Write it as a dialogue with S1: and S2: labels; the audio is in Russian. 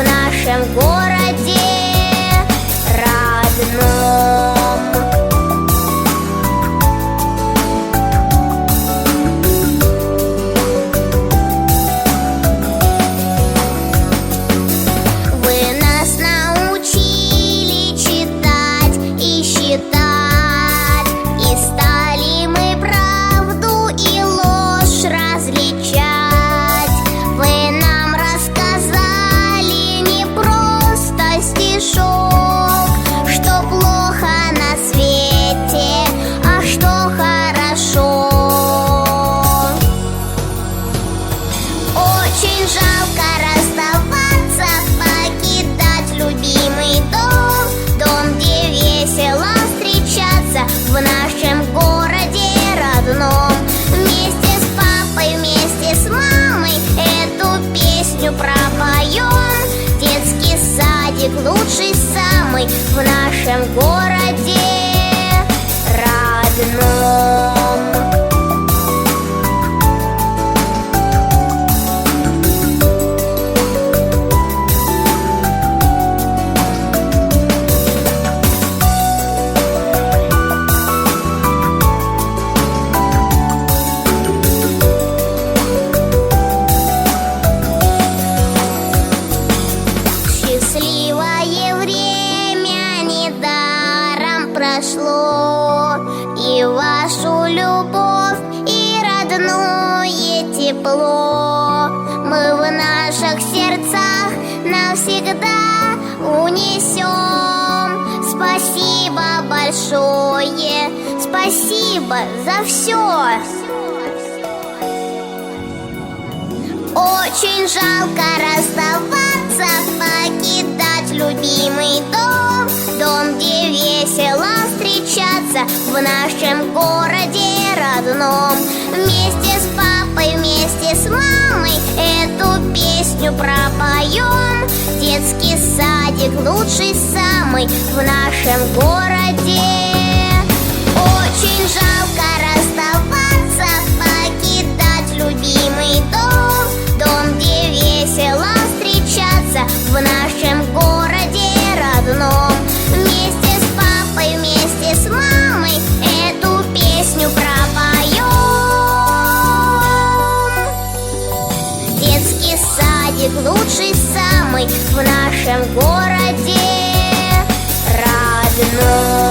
S1: нашем городе родном. В нашем городе родном вместе с папой, вместе с мамой эту песню пропоем. Детский садик лучший самый в нашем городе родном. Счастливое время недаром прошло, и вашу любовь, и родное тепло мы в наших сердцах навсегда унесем. Спасибо большое, спасибо за все. Очень жалко расставаться, покидать любимый дом, дом, где весело встречаться в нашем городе родном. Вместе с папой, вместе с мамой эту песню пропоем. Детский садик лучший самый в нашем городе. Очень жалко расставаться, покидать любимый дом, дом, где весело встречаться в нашем городе родном. Вместе с папой, вместе с мамой эту песню пропоем. Детский садик лучший самый в нашем городе родном.